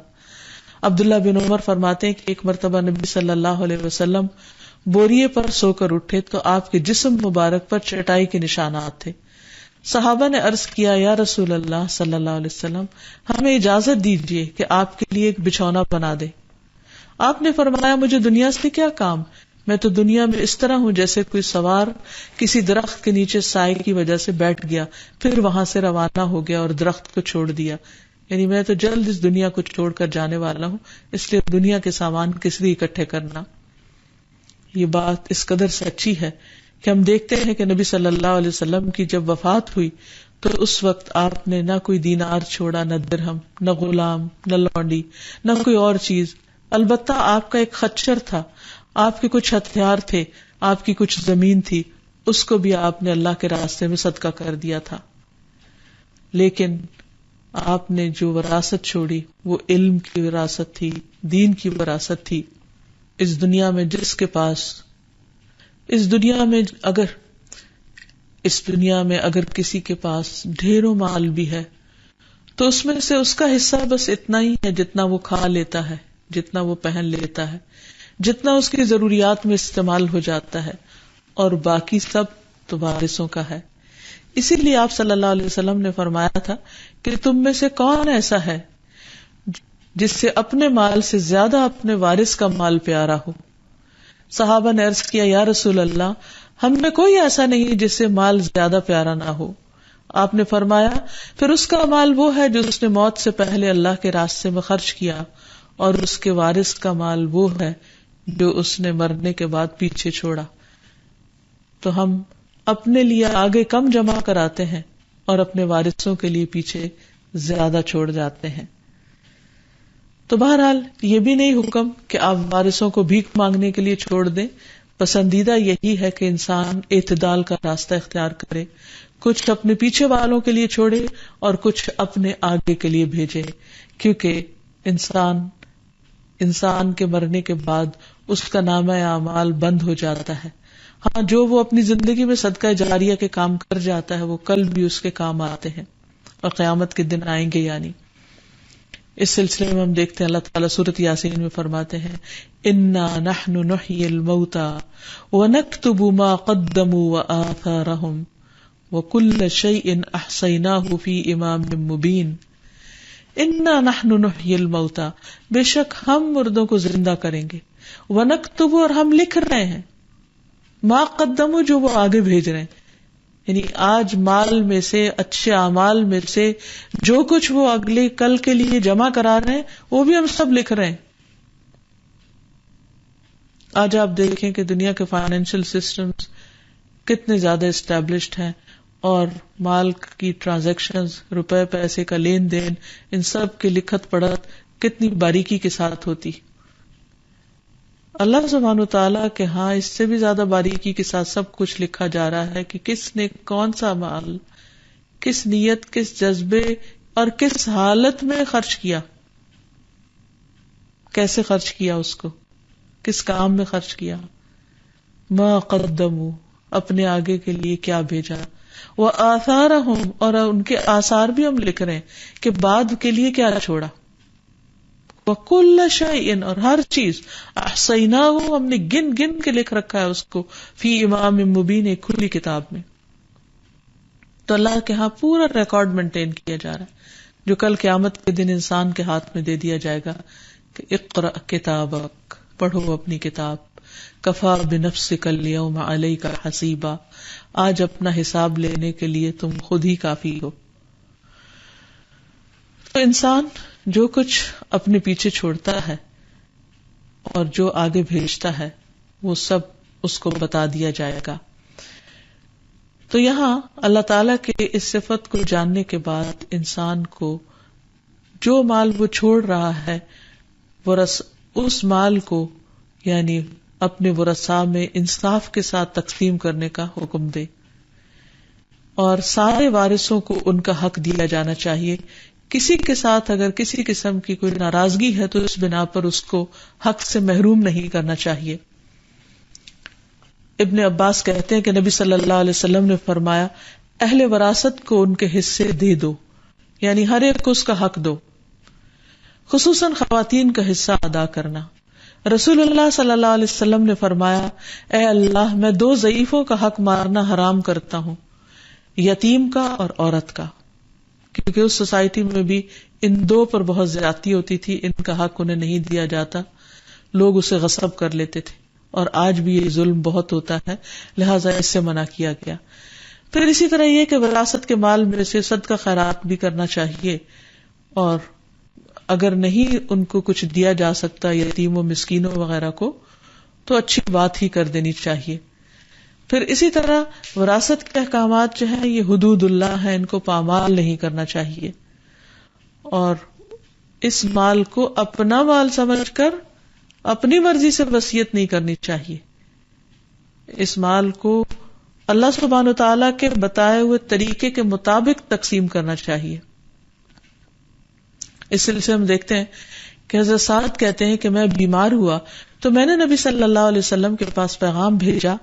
عبداللہ بن عمر فرماتے ہیں کہ ایک مرتبہ نبی صلی اللہ علیہ وسلم بوریے پر سو کر اٹھے تو آپ کے جسم مبارک پر چٹائی کے نشانات تھے. صحابہ نے عرض کیا، یا رسول اللہ صلی اللہ علیہ وسلم، ہمیں اجازت دیجیے کہ آپ کے لیے ایک بچھونا بنا دے. آپ نے فرمایا، مجھے دنیا سے کیا کام، میں تو دنیا میں اس طرح ہوں جیسے کوئی سوار کسی درخت کے نیچے سائے کی وجہ سے بیٹھ گیا، پھر وہاں سے روانہ ہو گیا اور درخت کو چھوڑ دیا. یعنی میں تو جلد اس دنیا کو چھوڑ کر جانے والا ہوں، اس لیے دنیا کے سامان کس لیے اکٹھے کرنا. یہ بات اس قدر سچی ہے کہ ہم دیکھتے ہیں کہ نبی صلی اللہ علیہ وسلم کی جب وفات ہوئی تو اس وقت آپ نے نہ کوئی دینار چھوڑا، نہ درہم، نہ غلام، نہ لونڈی، نہ کوئی اور چیز. البتہ آپ کا ایک خچر تھا، آپ کے کچھ ہتھیار تھے، آپ کی کچھ زمین تھی، اس کو بھی آپ نے اللہ کے راستے میں صدقہ کر دیا تھا. لیکن آپ نے جو وراثت چھوڑی وہ علم کی وراثت تھی، دین کی وراثت تھی. اس دنیا میں اگر کسی کے پاس ڈھیروں مال بھی ہے تو اس میں سے اس کا حصہ بس اتنا ہی ہے جتنا وہ کھا لیتا ہے، جتنا وہ پہن لیتا ہے، جتنا اس کی ضروریات میں استعمال ہو جاتا ہے، اور باقی سب تو وارثوں کا ہے. اسی لیے آپ صلی اللہ علیہ وسلم نے فرمایا تھا کہ تم میں سے کون ایسا ہے جس سے اپنے مال سے زیادہ اپنے وارث کا مال پیارا ہو. صحابہ نے عرض کیا، یا رسول اللہ، ہم میں کوئی ایسا نہیں جس سے مال زیادہ پیارا نہ ہو. آپ نے فرمایا، پھر اس کا مال وہ ہے جو اس نے موت سے پہلے اللہ کے راستے میں خرچ کیا، اور اس کے وارث کا مال وہ ہے جو اس نے مرنے کے بعد پیچھے چھوڑا. تو ہم اپنے لیے آگے کم جمع کراتے ہیں اور اپنے وارثوں کے لیے پیچھے زیادہ چھوڑ جاتے ہیں. تو بہرحال یہ بھی نہیں حکم کہ آپ وارثوں کو بھیک مانگنے کے لیے چھوڑ دیں. پسندیدہ یہی ہے کہ انسان اعتدال کا راستہ اختیار کرے، کچھ اپنے پیچھے والوں کے لیے چھوڑے اور کچھ اپنے آگے کے لیے بھیجے، کیونکہ انسان کے مرنے کے بعد اس کا نامہ اعمال بند ہو جاتا ہے. ہاں، جو وہ اپنی زندگی میں صدقہ جاریہ کے کام کر جاتا ہے وہ کل بھی اس کے کام آتے ہیں اور قیامت کے دن آئیں گے. یعنی اس سلسلے میں ہم دیکھتے ہیں اللہ تعالیٰ سورۃ یاسین میں فرماتے ہیں، انا نحن نحیی الموتى ونکتب ما قدموا وآثارهم وکل شیء احصیناہ فی امام مبین. انا نحن نحیی الموتى، بے شک ہم مردوں کو زندہ کریں گے، ونکتب، اور ہم لکھ رہے ہیں، ما قدموا، جو وہ آگے بھیج رہے ہیں. یعنی آج مال میں سے، اچھے اعمال میں سے جو کچھ وہ اگلے کل کے لیے جمع کرا رہے ہیں وہ بھی ہم سب لکھ رہے ہیں. آج آپ دیکھیں کہ دنیا کے فائنینشیل سسٹمز کتنے زیادہ اسٹیبلشڈ ہیں، اور مال کی ٹرانزیکشنز، روپے پیسے کا لین دین، ان سب کی لکھت پڑھت کتنی باریکی کے ساتھ ہوتی. اللہ سبحانہ و تعالیٰ کے ہاں اس سے بھی زیادہ باریکی کے ساتھ سب کچھ لکھا جا رہا ہے کہ کس نے کون سا مال، کس نیت، کس جذبے اور کس حالت میں خرچ کیا، کیسے خرچ کیا، اس کو کس کام میں خرچ کیا، ما قدموا، اپنے آگے کے لیے کیا بھیجا، وآثارہم، اور ان کے آثار بھی ہم لکھ رہے ہیں کہ بعد کے لیے کیا چھوڑا، وَكُلَّ شَيْءٍ، اور ہر چیز، احصیناہ، ہم نے گن گن کے لکھ رکھا ہے اس کو، فی امام مبین، ایک کھلی کتاب میں. تو اللہ کے ہاں پورا ریکارڈ مینٹین کیا جا رہا ہے جو کل قیامت کے دن انسان کے ہاتھ میں دے دیا جائے گا کہ اقرأ کتابک، پڑھو اپنی کتاب، کفا بنفسک اليوم علیک حسیبا، آج اپنا حساب لینے کے لیے تم خود ہی کافی ہو. تو انسان جو کچھ اپنے پیچھے چھوڑتا ہے اور جو آگے بھیجتا ہے وہ سب اس کو بتا دیا جائے گا. تو یہاں اللہ تعالیٰ کے اس صفت کو جاننے کے بعد انسان کو جو مال وہ چھوڑ رہا ہے اس مال کو یعنی اپنے ورثاء میں انصاف کے ساتھ تقسیم کرنے کا حکم دے، اور سارے وارثوں کو ان کا حق دیا جانا چاہیے. کسی کے ساتھ اگر کسی قسم کی کوئی ناراضگی ہے تو اس بنا پر اس کو حق سے محروم نہیں کرنا چاہیے. ابن عباس کہتے ہیں کہ نبی صلی اللہ علیہ وسلم نے فرمایا، اہل وراثت کو ان کے حصے دے دو، یعنی ہر ایک کو اس کا حق دو، خصوصاً خواتین کا حصہ ادا کرنا. رسول اللہ صلی اللہ علیہ وسلم نے فرمایا، اے اللہ، میں 2 ضعیفوں کا حق مارنا حرام کرتا ہوں، یتیم کا اور عورت کا، کیونکہ اس سوسائٹی میں بھی ان 2 پر بہت زیادتی ہوتی تھی، ان کا حق انہیں نہیں دیا جاتا، لوگ اسے غصب کر لیتے تھے، اور آج بھی یہ ظلم بہت ہوتا ہے، لہٰذا اس سے منع کیا گیا. پھر اسی طرح یہ کہ وراثت کے مال میں سے صدقہ خیرات بھی کرنا چاہیے، اور اگر نہیں ان کو کچھ دیا جا سکتا یتیموں مسکینوں وغیرہ کو تو اچھی بات ہی کر دینی چاہیے. پھر اسی طرح وراثت کے احکامات جو ہیں یہ حدود اللہ ہیں، ان کو پامال نہیں کرنا چاہیے، اور اس مال کو اپنا مال سمجھ کر اپنی مرضی سے وصیت نہیں کرنی چاہیے. اس مال کو اللہ سبحانہ و تعالیٰ کے بتائے ہوئے طریقے کے مطابق تقسیم کرنا چاہیے. اس سلسلے ہم دیکھتے ہیں کہ حضرت سعد کہتے ہیں کہ میں بیمار ہوا تو میں نے نبی صلی اللہ علیہ وسلم کے پاس پیغام بھیجا.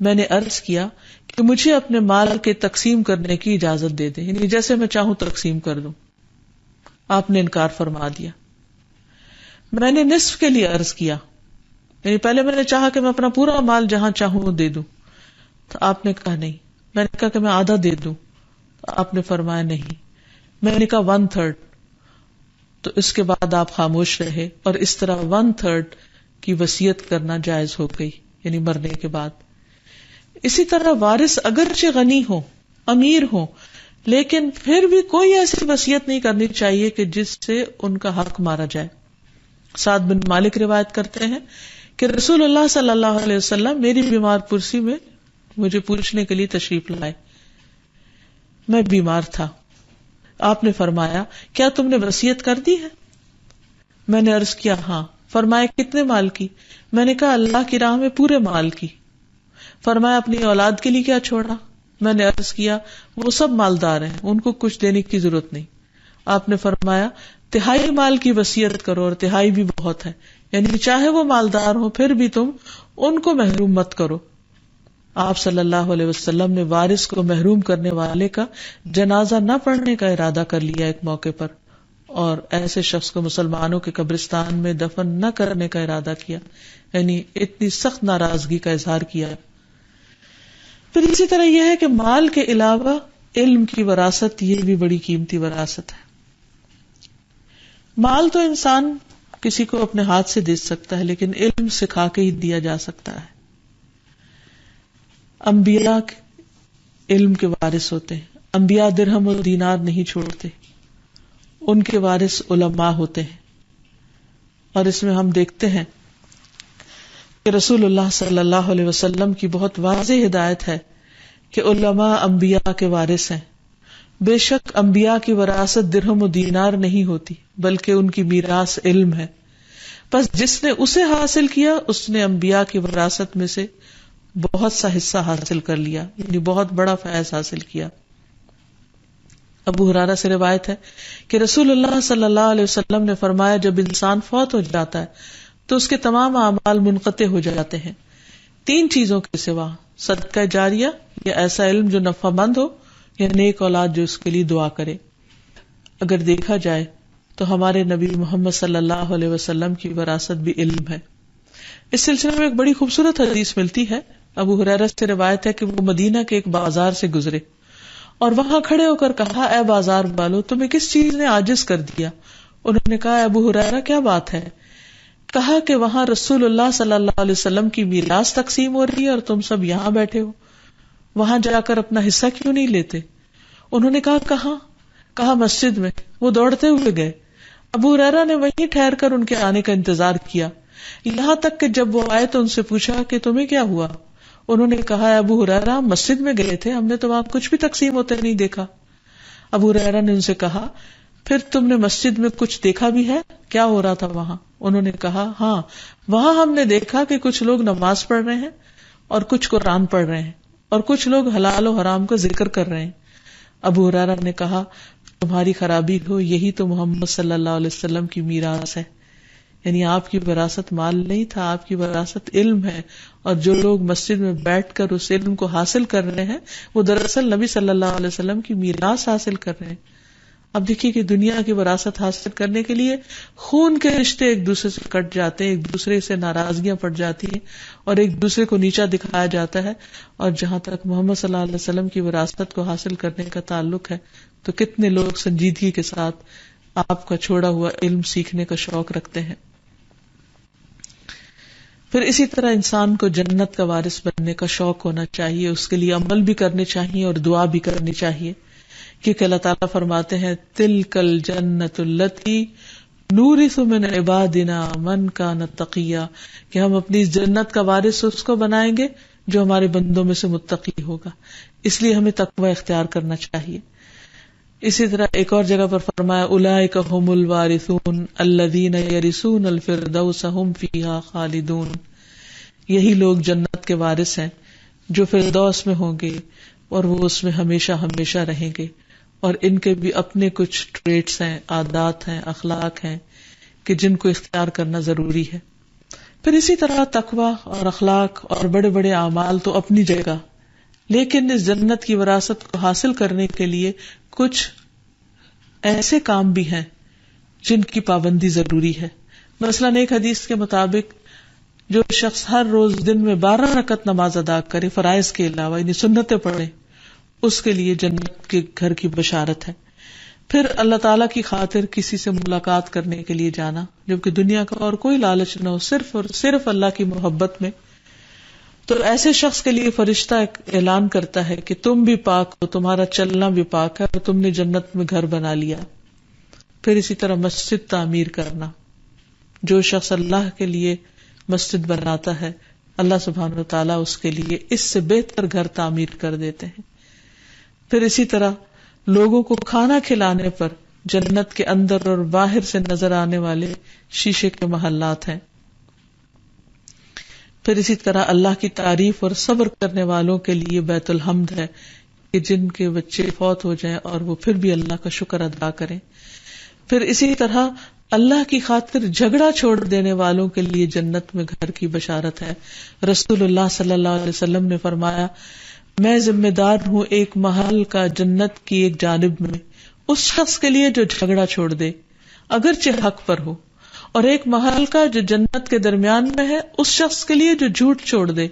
میں نے عرض کیا کہ مجھے اپنے مال کے تقسیم کرنے کی اجازت دے دیں، یعنی جیسے میں چاہوں تقسیم کر دوں. آپ نے انکار فرما دیا. میں نے نصف کے لیے عرض کیا، یعنی پہلے میں نے چاہا کہ میں اپنا پورا مال جہاں چاہوں وہ دے دوں، تو آپ نے کہا نہیں. میں نے کہا کہ میں آدھا دے دوں، تو آپ نے فرمایا نہیں. میں نے کہا 1/3، تو اس کے بعد آپ خاموش رہے، اور اس طرح 1/3 کی وصیت کرنا جائز ہو گئی، یعنی مرنے کے بعد. اسی طرح وارث اگرچہ غنی ہو، امیر ہو، لیکن پھر بھی کوئی ایسی وصیت نہیں کرنی چاہیے کہ جس سے ان کا حق مارا جائے. سعد بن مالک روایت کرتے ہیں کہ رسول اللہ صلی اللہ علیہ وسلم میری بیمار پرسی میں مجھے پوچھنے کے لیے تشریف لائے. میں بیمار تھا. آپ نے فرمایا، کیا تم نے وصیت کر دی ہے؟ میں نے عرض کیا ہاں. فرمایا کتنے مال کی؟ میں نے کہا اللہ کی راہ میں پورے مال کی. فرمایا اپنی اولاد کے لیے کیا چھوڑا؟ میں نے عرض کیا وہ سب مالدار ہیں، ان کو کچھ دینے کی ضرورت نہیں. آپ نے فرمایا 1/3 مال کی وصیت کرو، اور 1/3 بھی بہت ہے، یعنی چاہے وہ مالدار ہو پھر بھی تم ان کو محروم مت کرو. آپ صلی اللہ علیہ وسلم نے وارث کو محروم کرنے والے کا جنازہ نہ پڑھنے کا ارادہ کر لیا ایک موقع پر، اور ایسے شخص کو مسلمانوں کے قبرستان میں دفن نہ کرنے کا ارادہ کیا، یعنی اتنی سخت ناراضگی کا اظہار کیا. پھر اسی طرح یہ ہے کہ مال کے علاوہ علم کی وراثت، یہ بھی بڑی قیمتی وراثت ہے. مال تو انسان کسی کو اپنے ہاتھ سے دے سکتا ہے، لیکن علم سکھا کے ہی دیا جا سکتا ہے. انبیاء علم کے وارث ہوتے ہیں. انبیاء درہم و دینار نہیں چھوڑتے، ان کے وارث علماء ہوتے ہیں. اور اس میں ہم دیکھتے ہیں کہ رسول اللہ صلی اللہ علیہ وسلم کی بہت واضح ہدایت ہے کہ علماء انبیاء کے وارث ہیں. بے شک انبیاء کی وراثت درہم و دینار نہیں ہوتی، بلکہ ان کی میراث علم ہے. بس جس نے اسے حاصل کیا اس نے انبیاء کی وراثت میں سے بہت سا حصہ حاصل کر لیا، یعنی بہت بڑا فیض حاصل کیا۔ ابو ہریرہ سے روایت ہے کہ رسول اللہ صلی اللہ علیہ وسلم نے فرمایا جب انسان فوت ہو جاتا ہے تو اس کے تمام اعمال منقطع ہو جاتے ہیں 3 چیزوں کے سوا: صدقہ جاریہ یا ایسا علم جو نفع مند ہو، یا نیک اولاد جو اس کے لیے دعا کرے۔ اگر دیکھا جائے تو ہمارے نبی محمد صلی اللہ علیہ وسلم کی وراثت بھی علم ہے۔ اس سلسلے میں ایک بڑی خوبصورت حدیث ملتی ہے۔ ابو ہریرہ سے روایت ہے کہ وہ مدینہ کے ایک بازار سے گزرے اور وہاں کھڑے ہو کر کہا، اے بازار والو، تمہیں کس چیز نے عاجز کر دیا؟ انہوں نے کہا، ابو ہریرہ کیا بات ہے؟ کہا کہ وہاں رسول اللہ صلی اللہ علیہ وسلم کی میراث تقسیم ہو رہی ہے اور تم سب یہاں بیٹھے ہو، وہاں جا کر اپنا حصہ کیوں نہیں لیتے؟ انہوں نے کہا، کہاں؟ کہا مسجد میں۔ وہ دوڑتے ہوئے گئے۔ ابو ہریرہ نے وہیں ٹھہر کر ان کے آنے کا انتظار کیا، یہاں تک کہ جب وہ آئے تو ان سے پوچھا کہ تمہیں کیا ہوا؟ انہوں نے کہا، ابو ہریرہ ہم مسجد میں گئے تھے، ہم نے تو وہاں کچھ بھی تقسیم ہوتے نہیں دیکھا۔ ابو ہریرہ نے ان سے کہا، پھر تم نے مسجد میں کچھ دیکھا بھی ہے؟ کیا ہو رہا تھا وہاں؟ انہوں نے کہا، ہاں وہاں ہم نے دیکھا کہ کچھ لوگ نماز پڑھ رہے ہیں اور کچھ قرآن پڑھ رہے ہیں اور کچھ لوگ حلال و حرام کا ذکر کر رہے ہیں۔ ابو ہریرہ نے کہا، تمہاری خرابی ہو، یہی تو محمد صلی اللہ علیہ وسلم کی میراث ہے، یعنی آپ کی وراثت مال نہیں تھا، آپ کی وراثت علم ہے، اور جو لوگ مسجد میں بیٹھ کر اس علم کو حاصل کر رہے ہیں وہ دراصل نبی صلی اللہ علیہ وسلم کی میراث حاصل کر رہے ہیں۔ اب دیکھیے کہ دنیا کی وراثت حاصل کرنے کے لیے خون کے رشتے ایک دوسرے سے کٹ جاتے ہیں، ایک دوسرے سے ناراضگیاں پڑ جاتی ہیں اور ایک دوسرے کو نیچا دکھایا جاتا ہے، اور جہاں تک محمد صلی اللہ علیہ وسلم کی وراثت کو حاصل کرنے کا تعلق ہے تو کتنے لوگ سنجیدگی کے ساتھ آپ کا چھوڑا ہوا علم سیکھنے کا شوق رکھتے ہیں۔ پھر اسی طرح انسان کو جنت کا وارث بننے کا شوق ہونا چاہیے، اس کے لیے عمل بھی کرنے چاہیے اور دعا بھی کرنی چاہیے، کیونکہ اللہ تعالیٰ فرماتے ہیں، تلک الجنت التی نورث من عبادنا من کان تقیا، کہ ہم اپنی اس جنت کا وارث اس کو بنائیں گے جو ہمارے بندوں میں سے متقی ہوگا، اس لیے ہمیں تقوی اختیار کرنا چاہیے۔ اسی طرح ایک اور جگہ پر فرمایا، اولئک هم الوارثون الذین یرثون الفردوس هم فیہا خالدون، یہی لوگ جنت کے وارث ہیں جو فردوس میں ہوں گے اور وہ اس میں ہمیشہ ہمیشہ رہیں گے، اور ان کے بھی اپنے کچھ ٹریٹس ہیں، عادات ہیں، اخلاق ہیں کہ جن کو اختیار کرنا ضروری ہے۔ پھر اسی طرح تقوی اور اخلاق اور بڑے بڑے اعمال تو اپنی جگہ، لیکن اس جنت کی وراثت کو حاصل کرنے کے لیے کچھ ایسے کام بھی ہیں جن کی پابندی ضروری ہے۔ مثلاً ایک حدیث کے مطابق جو شخص ہر روز دن میں 12 رکعت نماز ادا کرے فرائض کے علاوہ، یعنی سنتیں پڑھے، اس کے لیے جنت کے گھر کی بشارت ہے۔ پھر اللہ تعالیٰ کی خاطر کسی سے ملاقات کرنے کے لیے جانا، جبکہ دنیا کا اور کوئی لالچ نہ ہو، صرف اور صرف اللہ کی محبت میں، تو ایسے شخص کے لیے فرشتہ اعلان کرتا ہے کہ تم بھی پاک ہو، تمہارا چلنا بھی پاک ہے اور تم نے جنت میں گھر بنا لیا۔ پھر اسی طرح مسجد تعمیر کرنا، جو شخص اللہ کے لیے مسجد بناتا ہے اللہ سبحانہ وتعالیٰ اس کے لیے اس سے بہتر گھر تعمیر کر دیتے ہیں۔ پھر اسی طرح لوگوں کو کھانا کھلانے پر جنت کے اندر اور باہر سے نظر آنے والے شیشے کے محلات ہیں۔ پھر اسی طرح اللہ کی تعریف اور صبر کرنے والوں کے لیے بیت الحمد ہے کہ جن کے بچے فوت ہو جائیں اور وہ پھر بھی اللہ کا شکر ادا کریں۔ پھر اسی طرح اللہ کی خاطر جھگڑا چھوڑ دینے والوں کے لیے جنت میں گھر کی بشارت ہے۔ رسول اللہ صلی اللہ علیہ وسلم نے فرمایا، میں ذمہ دار ہوں ایک محل کا جنت کی ایک جانب میں اس شخص کے لیے جو جھگڑا چھوڑ دے اگرچہ حق پر ہو، اور ایک محل کا جو جنت کے درمیان میں ہے اس شخص کے لیے جو جھوٹ چھوڑ دے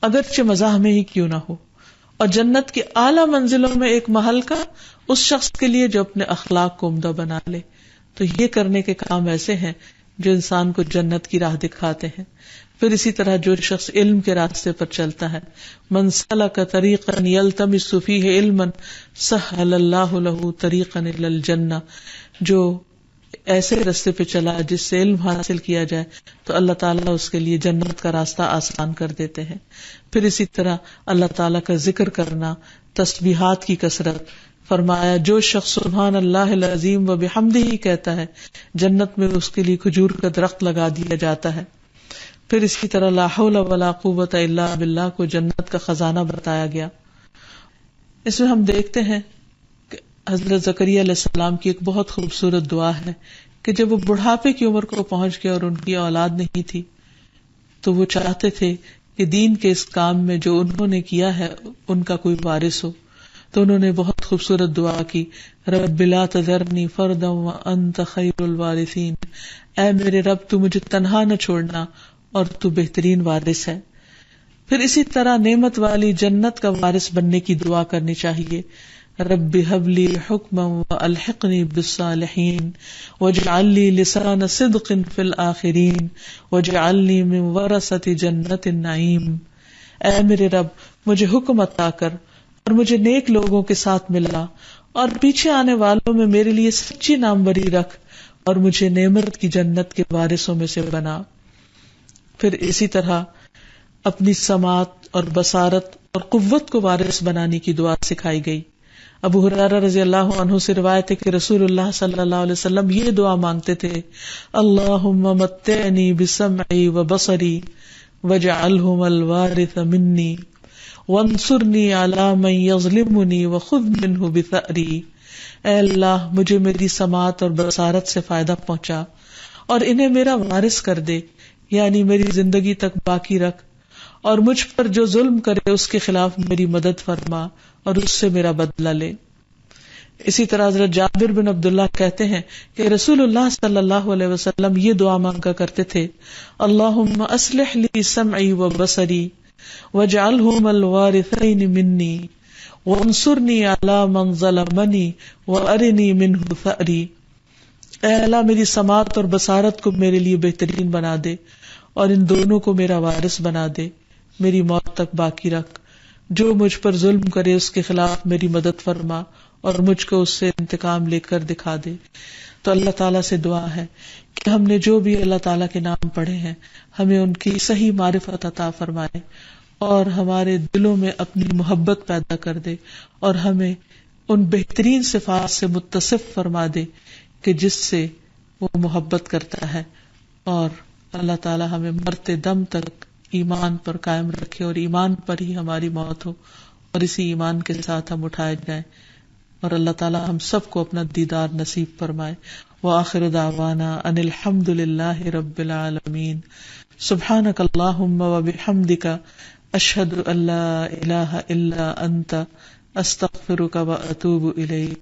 اگرچہ مزاح میں ہی کیوں نہ ہو، اور جنت کی اعلیٰ منزلوں میں ایک محل کا اس شخص کے لیے جو اپنے اخلاق کو عمدہ بنا لے۔ تو یہ کرنے کے کام ایسے ہیں جو انسان کو جنت کی راہ دکھاتے ہیں۔ پھر اسی طرح جو شخص علم کے راستے پر چلتا ہے، من سلک طریقا یلتمس فیہ علما سہل اللہ لہ طریقا الی الجنہ، جو ایسے راستے پہ چلا جس سے علم حاصل کیا جائے تو اللہ تعالیٰ اس کے لیے جنت کا راستہ آسان کر دیتے ہیں۔ پھر اسی طرح اللہ تعالیٰ کا ذکر کرنا، تسبیحات کی کثرت، فرمایا جو شخص سبحان اللہ العظیم و بحمدہ کہتا ہے جنت میں اس کے لیے کھجور کا درخت لگا دیا جاتا ہے. پھر اسی طرح لا حول ولا قوت الا باللہ کو جنت کا خزانہ بتایا گیا. اس میں ہم دیکھتے ہیں کہ حضرت زکریا علیہ السلام کی ایک بہت خوبصورت دعا ہے کہ جب وہ بڑھاپے کی عمر کو پہنچ گئے اور ان کی اولاد نہیں تھی تو وہ چاہتے تھے کہ دین کے اس کام میں جو انہوں نے کیا ہے ان کا کوئی وارث ہو. تو انہوں نے بہت خوبصورت دعا کی رب لا تذرنی فردا وانت خیر الوارثین، اے میرے رب تو مجھے تنہا نہ چھوڑنا اور تو بہترین وارث ہے. پھر اسی طرح نعمت والی جنت کا وارث بننے کی دعا کرنی چاہیے. رب هب لی حکما والحقنی بالصالحین واجعل لی لسان صدق فی الآخرین واجعلنی من ورثۃ جنت النعیم. اے میرے رب مجھے حکم عطا کر اور مجھے نیک لوگوں کے ساتھ ملا اور پیچھے آنے والوں میں میرے لیے سچی ناموری رکھ اور مجھے نعمت کی جنت کے وارثوں میں سے بنا. پھر اسی طرح اپنی سماعت اور بصارت اور قوت کو وارث بنانے کی دعا سکھائی گئی. ابو ہریرہ رضی اللہ عنہ سے روایت ہے کہ رسول اللہ صلی اللہ علیہ وسلم یہ دعا مانگتے تھے اللہم متعنی بسمعی وبصری واجعلہم الوارث منی وانصرنی علی من یظلمنی وخذ منہ بثأری. اے اللہ مجھے میری سماعت اور بصارت سے فائدہ پہنچا اور انہیں میرا وارث کر دے، یعنی میری زندگی تک باقی رکھ، اور مجھ پر جو ظلم کرے اس کے خلاف میری مدد فرما اور اس سے میرا بدلہ لے. اسی طرح حضرت جابر بن عبداللہ کہتے ہیں کہ رسول اللہ صلی اللہ علیہ وسلم یہ دعا مانگا کرتے تھے اللہم اصلح لی سمعی و بصری واجعلہم الوارثین منی وانصرنی علی من ظلمنی وارنی منہ ثأری. اے اللہ میری سماعت اور بصارت کو میرے لیے بہترین بنا دے اور ان دونوں کو میرا وارث بنا دے، میری موت تک باقی رکھ، جو مجھ پر ظلم کرے اس کے خلاف میری مدد فرما اور مجھ کو اس سے انتقام لے کر دکھا دے. تو اللہ تعالیٰ سے دعا ہے کہ ہم نے جو بھی اللہ تعالیٰ کے نام پڑھے ہیں ہمیں ان کی صحیح معرفت عطا فرمائے اور ہمارے دلوں میں اپنی محبت پیدا کر دے اور ہمیں ان بہترین صفات سے متصف فرما دے کہ جس سے وہ محبت کرتا ہے، اور اللہ تعالیٰ ہمیں مرتے دم تک ایمان پر قائم رکھے اور ایمان پر ہی ہماری موت ہو اور اسی ایمان کے ساتھ ہم اٹھائے جائیں، اور اللہ تعالیٰ ہم سب کو اپنا دیدار نصیب فرمائے. وآخر دعوانا ان الحمد للہ رب العالمین. سبحانک اللہم وبحمدک اشہد ان لا الہ الا انت استغفرک واتوب الیک.